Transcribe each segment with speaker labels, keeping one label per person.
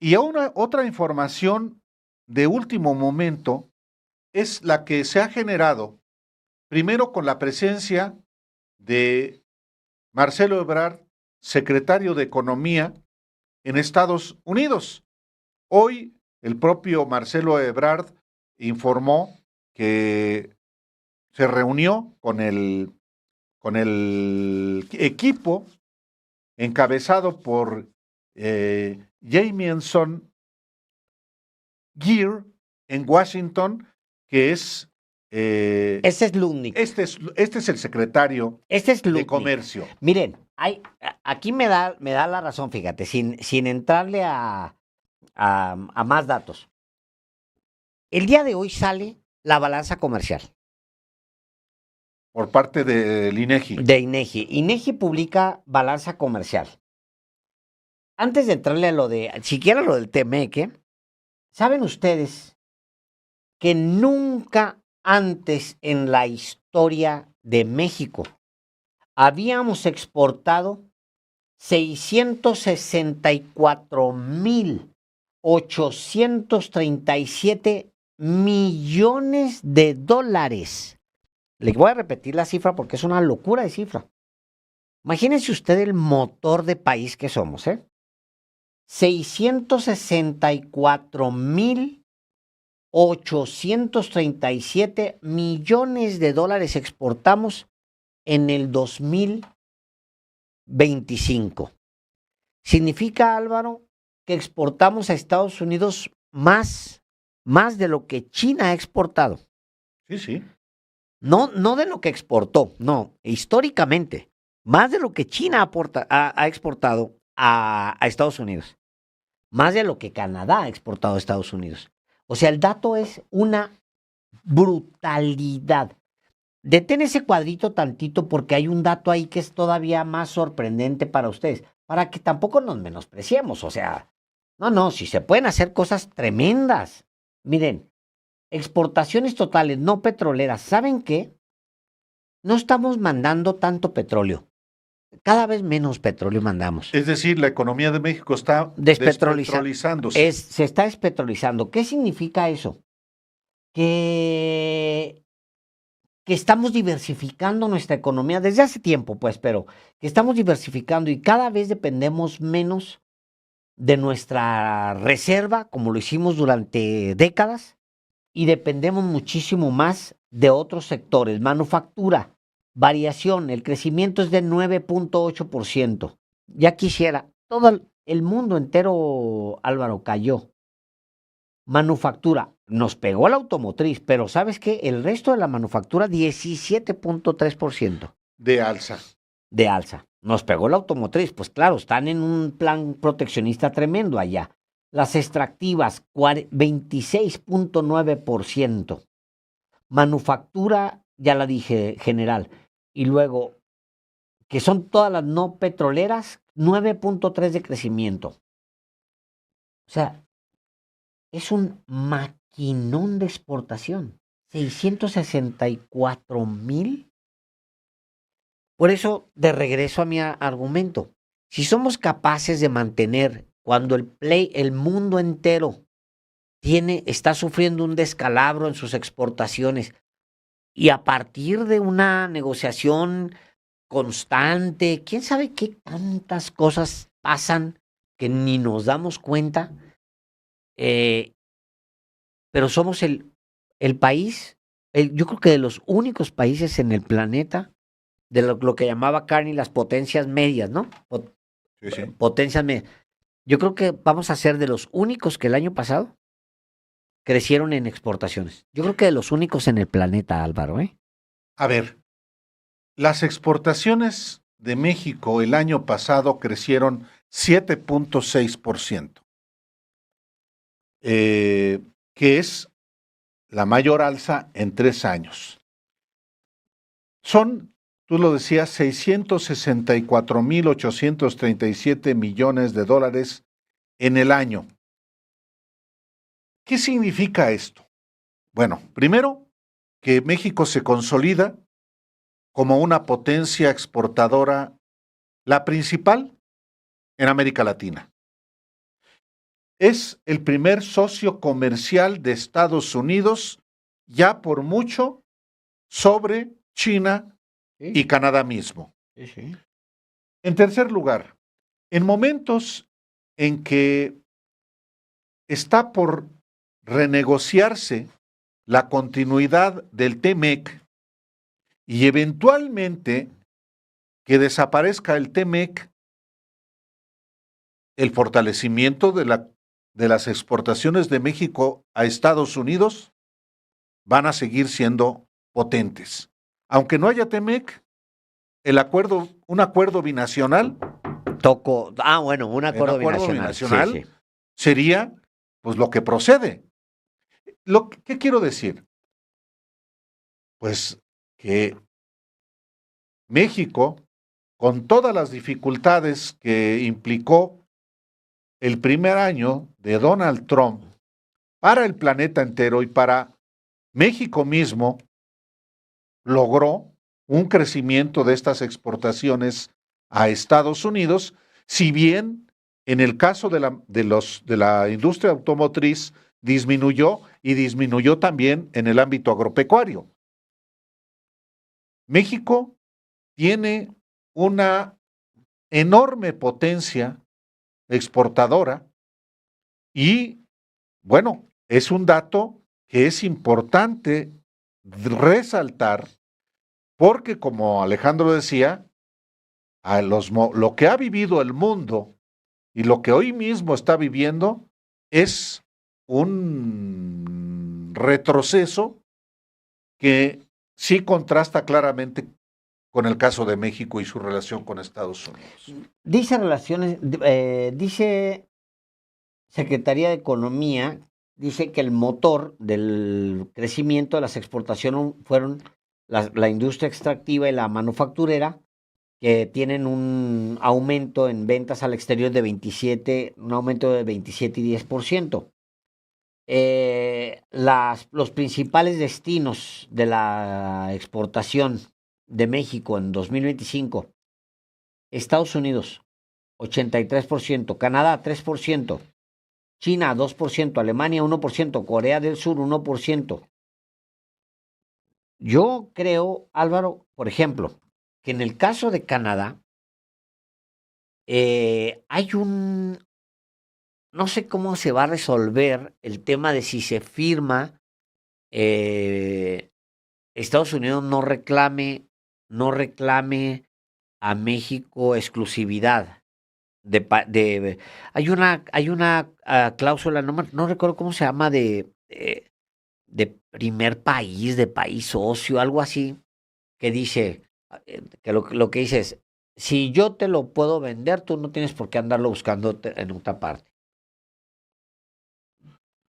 Speaker 1: Y otra información de último momento es la que se ha generado, primero con la presencia de Marcelo Ebrard, secretario de Economía en Estados Unidos. Hoy el propio Marcelo Ebrard informó que se reunió con el equipo encabezado por Jamieson Gear en Washington, que es
Speaker 2: Ese es Lutnick.
Speaker 1: este es el secretario
Speaker 2: Este es
Speaker 1: de
Speaker 2: Lutnick.
Speaker 1: Comercio.
Speaker 2: Miren, aquí me da la razón, fíjate, sin entrarle a más datos. El día de hoy sale la balanza comercial
Speaker 1: Por parte del INEGI.
Speaker 2: de INEGI. INEGI publica balanza comercial. Antes de entrarle a siquiera lo del Temeque, ¿saben ustedes que nunca antes en la historia de México habíamos exportado 664,837 millones de dólares? Le voy a repetir la cifra porque es una locura de cifra. Imagínense usted el motor de país que somos, ¿eh? 664,837 millones de dólares exportamos en el 2025. Significa, Álvaro, que exportamos a Estados Unidos más de lo que China ha exportado.
Speaker 1: Sí, sí.
Speaker 2: No de lo que exportó, no, históricamente, más de lo que China ha exportado a Estados Unidos, más de lo que Canadá ha exportado a Estados Unidos. O sea, el dato es una brutalidad. Detén ese cuadrito tantito porque hay un dato ahí que es todavía más sorprendente para ustedes, para que tampoco nos menospreciemos. O sea, no, si se pueden hacer cosas tremendas. Miren, exportaciones totales no petroleras, ¿saben qué? No estamos mandando tanto petróleo. Cada vez menos petróleo mandamos.
Speaker 1: Es decir, la economía de México está despetrolizándose.
Speaker 2: Se está despetrolizando. ¿Qué significa eso? Que estamos diversificando nuestra economía desde hace tiempo, pues, pero que estamos diversificando y cada vez dependemos menos de nuestra reserva, como lo hicimos durante décadas, y dependemos muchísimo más de otros sectores. Manufactura, variación, el crecimiento es de 9.8%. Ya quisiera, todo el mundo entero, Álvaro, cayó. Manufactura, nos pegó la automotriz, pero ¿sabes qué? El resto de la manufactura, 17.3%
Speaker 1: De alza.
Speaker 2: de alza. Nos pegó la automotriz, pues claro, están en un plan proteccionista tremendo allá. Las extractivas, 26.9%. Manufactura, ya la dije, general. Y luego, que son todas las no petroleras, 9.3% de crecimiento. O sea, es un maquinón de exportación. 664,000. Por eso, de regreso a mi argumento, si somos capaces de mantener cuando el mundo entero está sufriendo un descalabro en sus exportaciones y a partir de una negociación constante, quién sabe qué tantas cosas pasan que ni nos damos cuenta, pero somos el país, yo creo que de los únicos países en el planeta, de lo que llamaba Carney las potencias medias, ¿no?
Speaker 1: Sí, sí.
Speaker 2: Potencias medias. Yo creo que vamos a ser de los únicos que el año pasado crecieron en exportaciones. Yo creo que de los únicos en el planeta, Álvaro, ¿eh?
Speaker 1: A ver, las exportaciones de México el año pasado crecieron 7.6%, que es la mayor alza en 3 años. Son, tú lo decías, 664,837 millones de dólares en el año. ¿Qué significa esto? Bueno, primero, que México se consolida como una potencia exportadora, la principal en América Latina. es el primer socio comercial de Estados Unidos, ya por mucho, sobre China y Canadá mismo.
Speaker 2: Sí.
Speaker 1: En tercer lugar, en momentos en que está por renegociarse la continuidad del TEMEC y eventualmente que desaparezca el TEMEC, el fortalecimiento de las exportaciones de México a Estados Unidos van a seguir siendo potentes. Aunque no haya TEMEC, un acuerdo binacional,
Speaker 2: un acuerdo binacional. Sí.
Speaker 1: sería pues lo que procede. ¿Qué quiero decir? Pues que México, con todas las dificultades que implicó el primer año de Donald Trump para el planeta entero y para México mismo, logró un crecimiento de estas exportaciones a Estados Unidos, si bien en el caso de la industria automotriz disminuyó y disminuyó también en el ámbito agropecuario. México tiene una enorme potencia exportadora y, bueno, es un dato que es importante resaltar porque, como Alejandro decía, lo que ha vivido el mundo y lo que hoy mismo está viviendo es un retroceso que sí contrasta claramente con el caso de México y su relación con Estados Unidos.
Speaker 2: Dice Secretaría de Economía, dice que el motor del crecimiento de las exportaciones fueron la industria extractiva y la manufacturera, que tienen un aumento en ventas al exterior de un aumento de 27 y 10%. Los principales destinos de la exportación de México en 2025: Estados Unidos, 83%, Canadá, 3%, China, 2%, Alemania, 1%, Corea del Sur, 1%. Yo creo, Álvaro, por ejemplo, que en el caso de Canadá, hay no sé cómo se va a resolver el tema de si se firma, Estados Unidos no reclame a México exclusividad. Hay una cláusula, no recuerdo cómo se llama, de primer país, de país socio, algo así, que dice, que lo que dice es: si yo te lo puedo vender, tú no tienes por qué andarlo buscando en otra parte.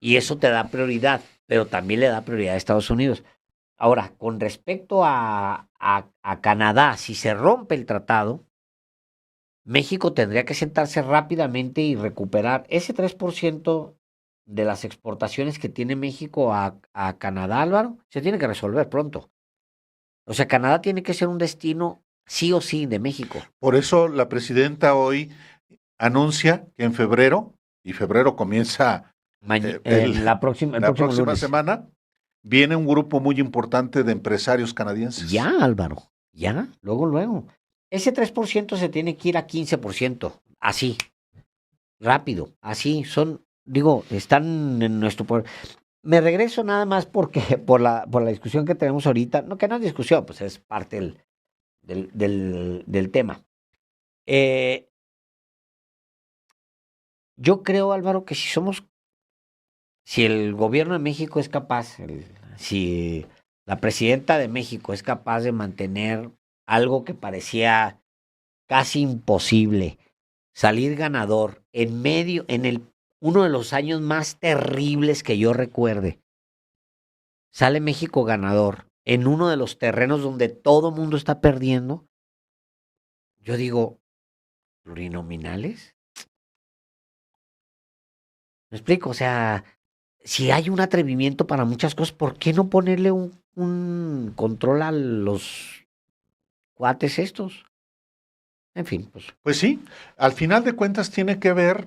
Speaker 2: Y eso te da prioridad, pero también le da prioridad a Estados Unidos. Ahora, con respecto a Canadá, si se rompe el tratado, México tendría que sentarse rápidamente y recuperar ese 3% de las exportaciones que tiene México a Canadá, Álvaro. Se tiene que resolver pronto. O sea, Canadá tiene que ser un destino sí o sí de México.
Speaker 1: Por eso la presidenta hoy anuncia que en febrero, y febrero comienza
Speaker 2: la próxima
Speaker 1: semana, viene un grupo muy importante de empresarios canadienses.
Speaker 2: Ya, Álvaro, ya, luego. Ese 3% se tiene que ir a 15%, así, rápido, así, están en nuestro poder. Me regreso nada más porque por la discusión que tenemos ahorita, que no es discusión, pues es parte del tema. Yo creo, Álvaro, que si el gobierno de México es capaz, si la presidenta de México es capaz de mantener algo que parecía casi imposible, salir ganador en uno de los años más terribles que yo recuerde, sale México ganador en uno de los terrenos donde todo mundo está perdiendo. Yo digo, ¿plurinominales? ¿Me explico? O sea, si hay un atrevimiento para muchas cosas, ¿por qué no ponerle un control a los cuates estos? En fin, pues.
Speaker 1: Pues sí, al final de cuentas tiene que ver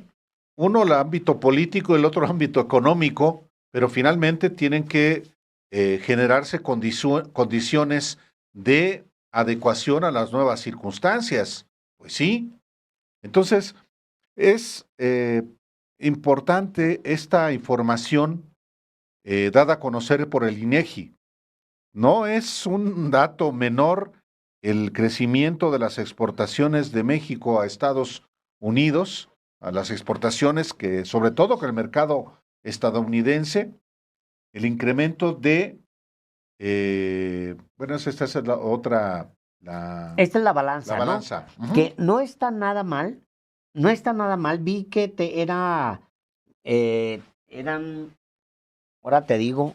Speaker 1: uno el ámbito político, el otro el ámbito económico, pero finalmente tienen que generarse condiciones de adecuación a las nuevas circunstancias. Pues sí. Entonces, es importante esta información dada a conocer por el INEGI. No es un dato menor el crecimiento de las exportaciones de México a Estados Unidos, a las exportaciones que, sobre todo con el mercado estadounidense, el incremento de, bueno, esta es la otra,
Speaker 2: Esta es la balanza,
Speaker 1: la balanza.
Speaker 2: ¿no? Que no está nada mal, no está nada mal. Vi que eran, ahora te digo,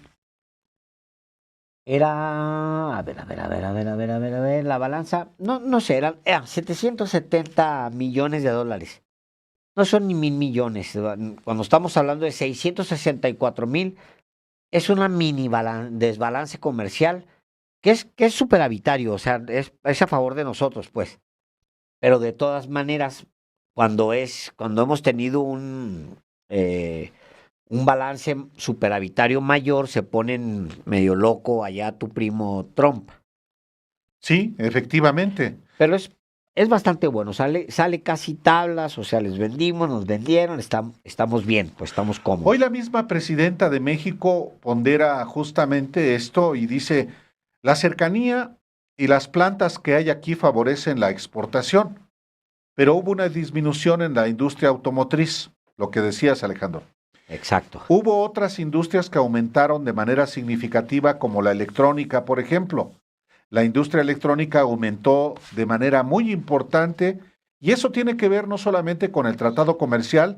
Speaker 2: a ver, la balanza, no sé, eran 770 millones de dólares. No son ni 1,000 millones. Cuando estamos hablando de 664,000, es una mini desbalance comercial que es superavitario, o sea, es a favor de nosotros, pues. Pero de todas maneras, cuando hemos tenido un balance superavitario mayor, se ponen medio loco allá tu primo Trump.
Speaker 1: Sí, efectivamente.
Speaker 2: Pero es bastante bueno, sale casi tablas, o sea, les vendimos, nos vendieron, estamos bien, pues estamos cómodos.
Speaker 1: Hoy la misma presidenta de México pondera justamente esto y dice, la cercanía y las plantas que hay aquí favorecen la exportación, pero hubo una disminución en la industria automotriz, lo que decías, Alejandro.
Speaker 2: Exacto.
Speaker 1: Hubo otras industrias que aumentaron de manera significativa, como la electrónica, por ejemplo. La industria electrónica aumentó de manera muy importante y eso tiene que ver no solamente con el tratado comercial,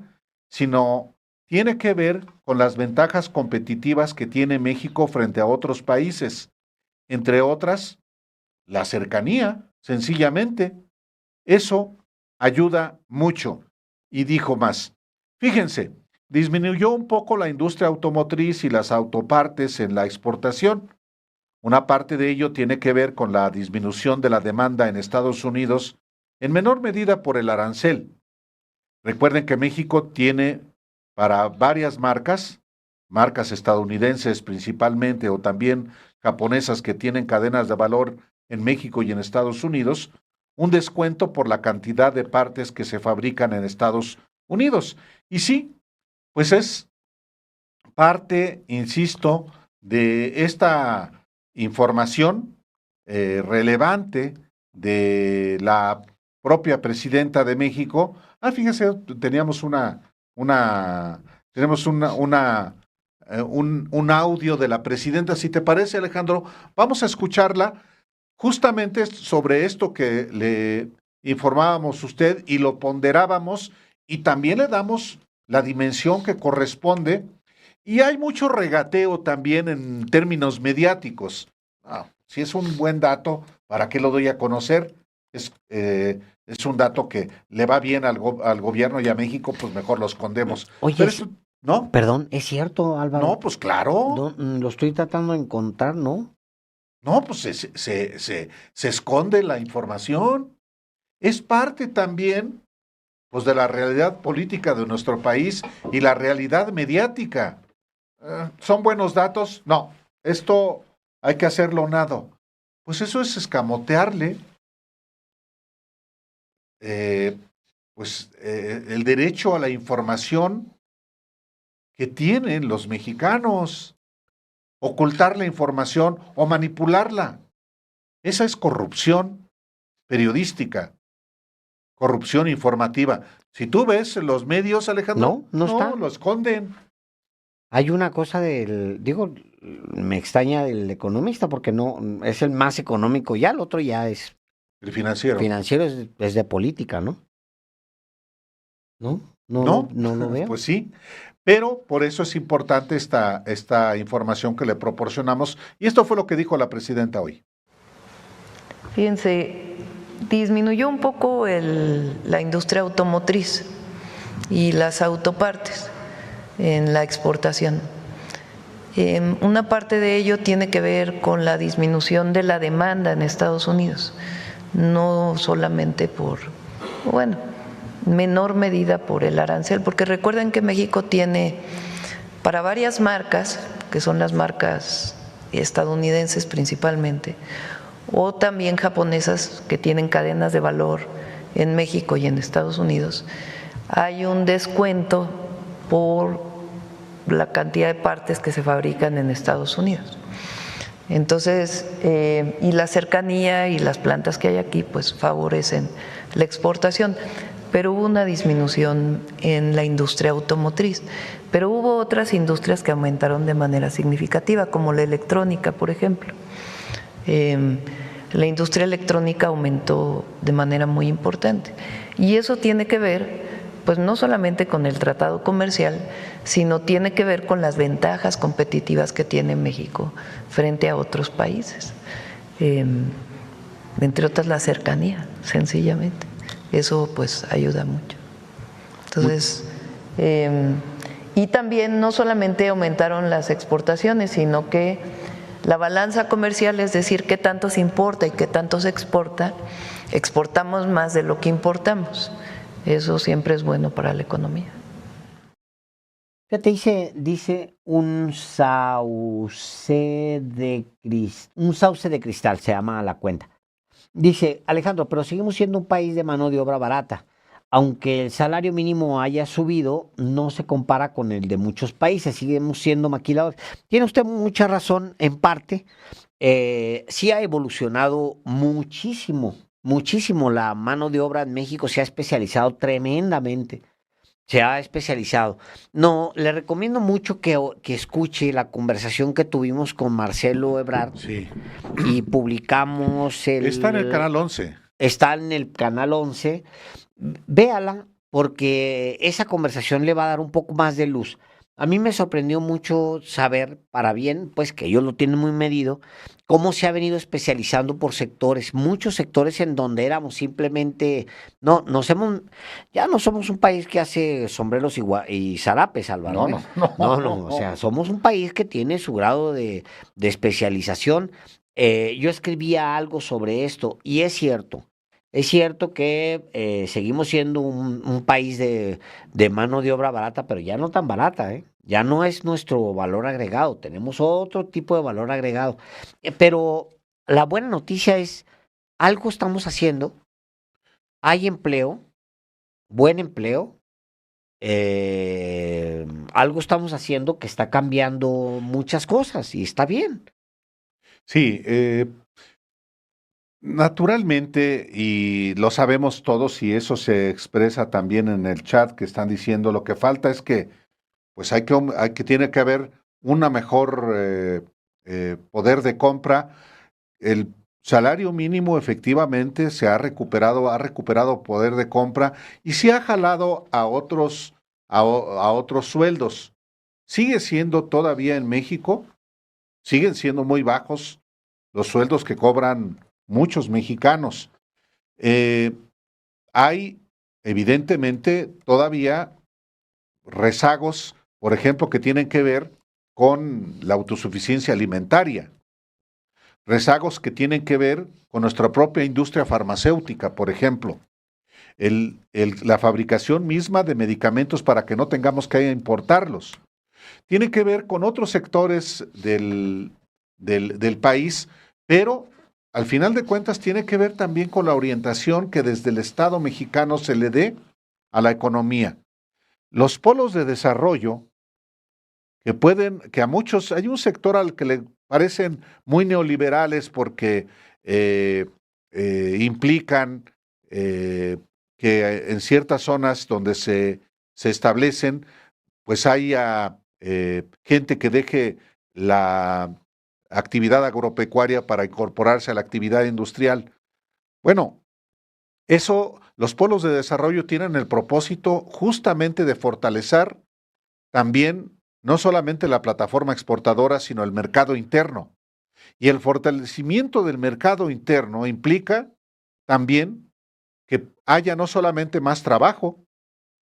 Speaker 1: sino tiene que ver con las ventajas competitivas que tiene México frente a otros países, entre otras, la cercanía, sencillamente. Eso ayuda mucho. Y dijo más, fíjense, disminuyó un poco la industria automotriz y las autopartes en la exportación. Una parte de ello tiene que ver con la disminución de la demanda en Estados Unidos, en menor medida por el arancel. Recuerden que México tiene para varias marcas estadounidenses principalmente o también japonesas que tienen cadenas de valor en México y en Estados Unidos, un descuento por la cantidad de partes que se fabrican en Estados Unidos. Y sí, pues es parte, insisto, de esta información relevante de la propia presidenta de México. Fíjense, teníamos un audio de la presidenta. Si te parece, Alejandro, vamos a escucharla justamente sobre esto que le informábamos a usted y lo ponderábamos y también le damos la dimensión que corresponde. Y hay mucho regateo también en términos mediáticos. Si es un buen dato, ¿para qué lo doy a conocer? Es un dato que le va bien al gobierno y a México, pues mejor lo escondemos.
Speaker 2: Oye,
Speaker 1: pero eso, ¿no?
Speaker 2: Perdón, ¿es cierto, Álvaro?
Speaker 1: No, pues claro.
Speaker 2: Lo estoy tratando de encontrar, ¿no?
Speaker 1: No, pues se esconde la información. Es parte también, pues, de la realidad política de nuestro país y la realidad mediática. ¿Son buenos datos? No, esto hay que hacerlo nado. Pues eso es escamotearle el derecho a la información que tienen los mexicanos, ocultar la información o manipularla. Esa es corrupción periodística, corrupción informativa. Si tú ves los medios, Alejandro,
Speaker 2: no está.
Speaker 1: Lo esconden.
Speaker 2: Hay una cosa me extraña del economista porque no es el más económico, ya el otro ya es
Speaker 1: el financiero.
Speaker 2: Financiero es de política, ¿no? ¿No?
Speaker 1: No
Speaker 2: lo veo.
Speaker 1: Pues sí, pero por eso es importante esta información que le proporcionamos y esto fue lo que dijo la presidenta hoy.
Speaker 3: Fíjense, disminuyó un poco la industria automotriz y las autopartes en la exportación. Una parte de ello tiene que ver con la disminución de la demanda en Estados Unidos, no solamente menor medida por el arancel, porque recuerden que México tiene para varias marcas, que son las marcas estadounidenses principalmente, o también japonesas que tienen cadenas de valor en México y en Estados Unidos, hay un descuento por la cantidad de partes que se fabrican en Estados Unidos. Entonces, y la cercanía y las plantas que hay aquí, pues favorecen la exportación. Pero hubo una disminución en la industria automotriz. Pero hubo otras industrias que aumentaron de manera significativa, como la electrónica, por ejemplo. La industria electrónica aumentó de manera muy importante. Y eso tiene que ver, pues no solamente con el tratado comercial, sino tiene que ver con las ventajas competitivas que tiene México frente a otros países. Entre otras, la cercanía, sencillamente. Eso pues ayuda mucho. Entonces, y también no solamente aumentaron las exportaciones, sino que la balanza comercial, es decir, qué tanto se importa y qué tanto se exporta, exportamos más de lo que importamos. Eso siempre es bueno para la economía.
Speaker 2: Fíjate, dice un sauce de cristal, se llama la cuenta. Dice, Alejandro, pero seguimos siendo un país de mano de obra barata. Aunque el salario mínimo haya subido, no se compara con el de muchos países, seguimos siendo maquiladores. Tiene usted mucha razón en parte. Sí ha evolucionado muchísimo, muchísimo. La mano de obra en México se ha especializado tremendamente. Se ha especializado. No, le recomiendo mucho que escuche la conversación que tuvimos con Marcelo Ebrard
Speaker 1: Sí.
Speaker 2: y publicamos
Speaker 1: Está en el canal 11.
Speaker 2: Está en el canal 11. Véala, porque esa conversación le va a dar un poco más de luz. A mí me sorprendió mucho saber, para bien, pues que ellos lo tienen muy medido, cómo se ha venido especializando por sectores, muchos sectores en donde éramos simplemente, ya no somos un país que hace sombreros y zarapes, Álvaro. No, o sea, somos un país que tiene su grado de especialización. Yo escribía algo sobre esto y es cierto. Es cierto que seguimos siendo un país de mano de obra barata, pero ya no tan barata, ¿eh? Ya no es nuestro valor agregado, tenemos otro tipo de valor agregado. Pero la buena noticia es, algo estamos haciendo, hay empleo, buen empleo, algo estamos haciendo que está cambiando muchas cosas y está bien.
Speaker 1: Sí, naturalmente, y lo sabemos todos, y eso se expresa también en el chat que están diciendo, lo que falta es que, pues tiene que haber una mejor poder de compra. El salario mínimo efectivamente ha recuperado poder de compra y se ha jalado a otros sueldos. Sigue siendo todavía en México, siguen siendo muy bajos los sueldos que cobran muchos mexicanos. Hay evidentemente todavía rezagos, por ejemplo, que tienen que ver con la autosuficiencia alimentaria, rezagos que tienen que ver con nuestra propia industria farmacéutica, por ejemplo, la fabricación misma de medicamentos para que no tengamos que importarlos. Tiene que ver con otros sectores del país, pero al final de cuentas tiene que ver también con la orientación que desde el Estado mexicano se le dé a la economía. Los polos de desarrollo que a muchos, hay un sector al que le parecen muy neoliberales porque implican que en ciertas zonas donde se establecen, pues haya gente que deje la actividad agropecuaria para incorporarse a la actividad industrial. Bueno, los polos de desarrollo tienen el propósito justamente de fortalecer también no solamente la plataforma exportadora, sino el mercado interno. Y el fortalecimiento del mercado interno implica también que haya no solamente más trabajo,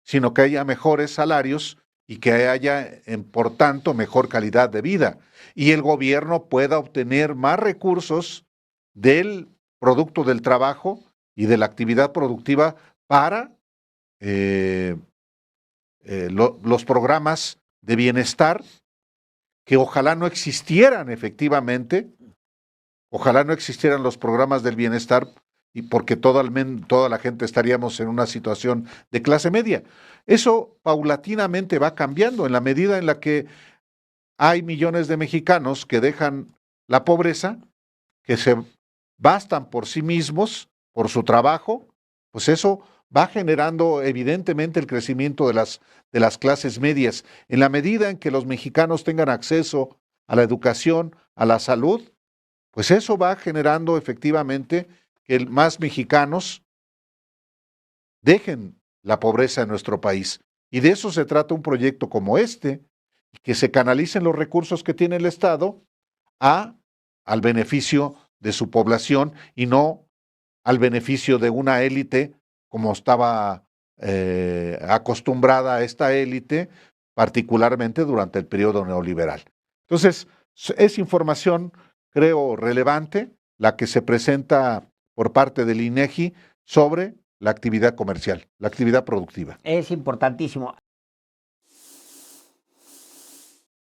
Speaker 1: sino que haya mejores salarios y que haya, por tanto, mejor calidad de vida. Y el gobierno pueda obtener más recursos del producto del trabajo y de la actividad productiva para los programas de bienestar, que ojalá no existieran efectivamente, ojalá no existieran los programas del bienestar, y porque toda la gente estaríamos en una situación de clase media. Eso paulatinamente va cambiando en la medida en la que hay millones de mexicanos que dejan la pobreza, que se bastan por sí mismos, por su trabajo, pues eso va generando evidentemente el crecimiento de las clases medias. En la medida en que los mexicanos tengan acceso a la educación, a la salud, pues eso va generando efectivamente que más mexicanos dejen la pobreza en nuestro país. Y de eso se trata un proyecto como este, que se canalicen los recursos que tiene el Estado al beneficio de su población y no al beneficio de una élite como estaba acostumbrada a esta élite, particularmente durante el periodo neoliberal. Entonces, es información, creo, relevante la que se presenta por parte del INEGI sobre la actividad comercial, la actividad productiva.
Speaker 2: Es importantísimo.